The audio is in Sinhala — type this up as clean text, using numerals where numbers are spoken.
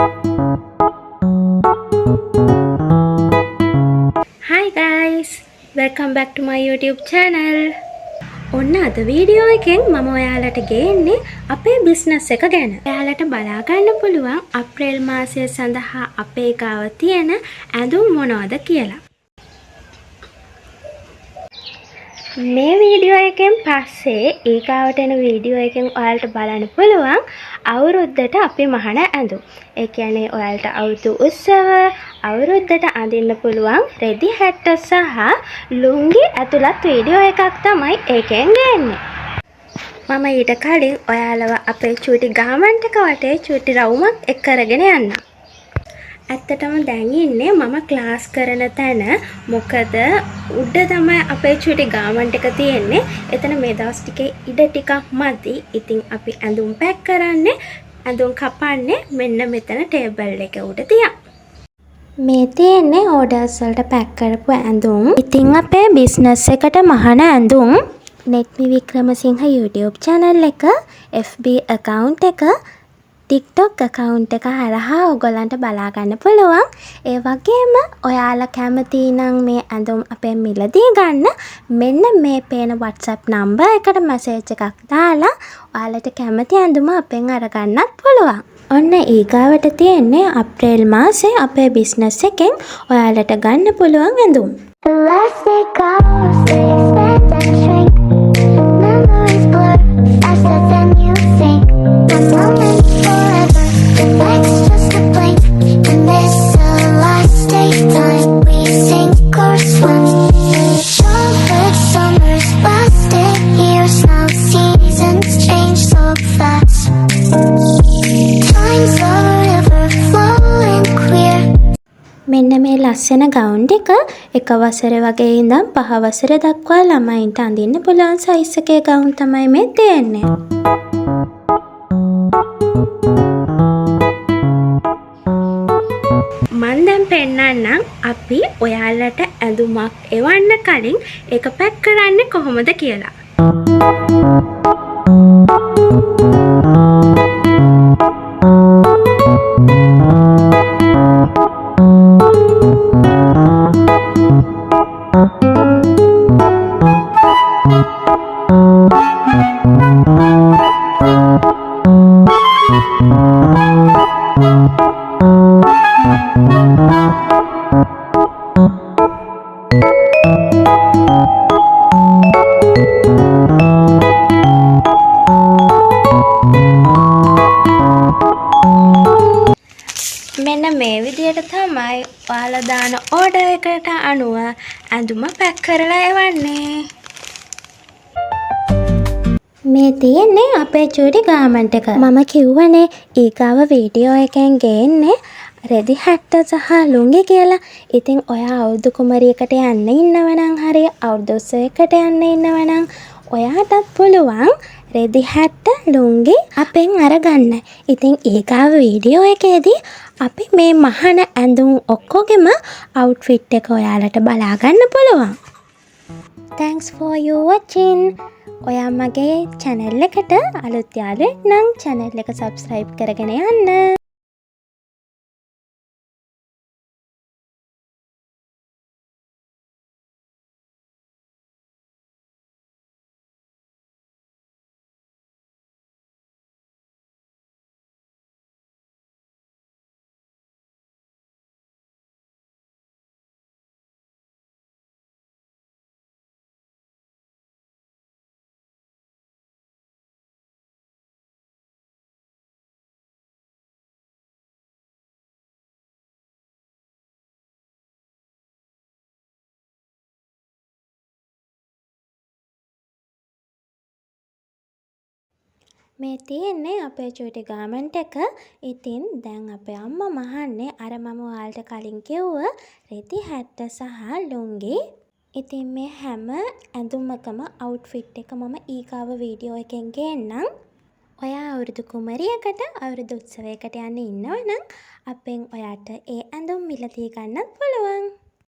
Hi guys, welcome back to my YouTube channel. ඔන්න අද වීඩියෝ එකෙන් මම ඔයාලට ගේන්නේ අපේ බිස්නස් එක ගැන. ඔයාලට බලා ගන්න පුළුවන් අප්‍රේල් මාසය සඳහා අපේ ගාව තියෙන ඇඳුම් මොනවද කියලා. මේ වීඩියෝ එකෙන් පස්සේ ඊගාවට එන වීඩියෝ එකෙන් ඔයාලට බලන්න පුළුවන් අවුරුද්දට අපි මහන ඇඳුම්. ඒ කියන්නේ ඔයාලට අවුරුදු උත්සව අවුරුද්දට අඳින්න පුළුවන් රෙදි හැට්ට සහ ලුංගි ඇතුළත් වීඩියෝ එකක් තමයි ඒකෙන් ගන්නේ. මම ඊට කලින් ඔයාලව අපේ චූටි ගාමන්ට් එක වටේ චූටි රවුමක් එක් කරගෙන යන්න. ඇත්තටම දැන් ඉන්නේ මම ක්ලාස් කරන තැන. මොකද උඩ තමයි අපේ චූටි ගාමන්ට් එක තියෙන්නේ. එතන මේ දවස් ටිකේ ඉඩ ටිකක් මදි. ඉතින් අපි ඇඳුම් පැක් කරන්නේ ඇඳුම් කපන්නේ මෙන්න මෙතන ටේබල් එක උඩ තියන්. මේ තියෙන්නේ ඕඩර්ස් වලට පැක් කරපු ඇඳුම්. ඉතින් අපේ බිස්නස් එකට මහන ඇඳුම් නෙත්මි වික්‍රමසිංහ YouTube channel එක, FB account එක, TikTok account එක හරහා ඔයගොල්ලන්ට බලා ගන්න පුළුවන්. ඒ වගේම ඔයාලා කැමති නම් මේ ඇඳුම් අපෙන් මිලදී ගන්න මෙන්න මේ පේන WhatsApp number එකට message එකක් දාලා ඔයාලට කැමති ඇඳුම අපෙන් අරගන්නත් පුළුවන්. ඔන්න ඊගාවට තියෙන්නේ අප්‍රේල් මාසේ අපේ බිස්නස් එකෙන් ඔයාලට ගන්න පුළුවන් ඇඳුම්. මෙන්න මේ ලස්සන ගවුන් එක වසර වගේ ඉඳන් 5 වසර දක්වා ළමයින්ට අඳින්න පුළුවන් සයිස් එකේ ගවුන් තමයි මේ තියෙන්නේ. මම දැන් පෙන්නන්නම් අපි ඔයාලට ඇඳුමක් එවන්න කලින් ඒක පැක් කරන්නේ කොහොමද කියලා. මෙන්න මේ විදියට තමයි ඔයාලා දාන ඕඩර් එකට අනුව ඇඳුම පැක් කරලා එවන්නේ. මේ තියෙන්නේ අපේ චූටි ගාමන්ට් එක. මම කිව්වනේ ඊගාව වීඩියෝ එකෙන් ගේන්නේ රෙදි හැට්ට සහ ලුංගි කියලා. ඉතින් ඔයා අවුරුදු කුමරියකට යන්න ඉන්නව නම් හරි අවුරුදු උත්සවයකට යන්න ඉන්නව නම් ඔයාටත් පුළුවන් රෙදි හැට්ට ලුංගි අපෙන් අරගන්න. ඉතින් ඊගාව වීඩියෝ එකේදී අපි මේ මහන ඇඳුම් ඔක්කොගෙම අවුට්ෆිට් එක ඔයාලට බලා ගන්න පුළුවන්. Thanks for you watching. ඔයා මගේ channel එකට අලුත් යාළුවෙක් නම් channel එක subscribe කරගෙන යන්න. මේ තියෙන්නේ අපේ චූටි ගාමන්ට් එක. ඉතින් දැන් අපේ අම්මා මහන්නේ අර මම ඔයාලට කලින් කිව්ව රෙදි හැට්ට සහ ලුංගි. ඉතින් මේ හැම ඇඳුමකම අවුට්ෆිට් එක මම ඊගාව වීඩියෝ එකෙන් ගේන්නම්. ඔයා අවුරුදු කුමරියකට අවුරුදු උත්සවයකට යන්න ඉන්නවනම් අපෙන් ඔයාට ඒ ඇඳුම් මිලදී ගන්නත් පුළුවන්.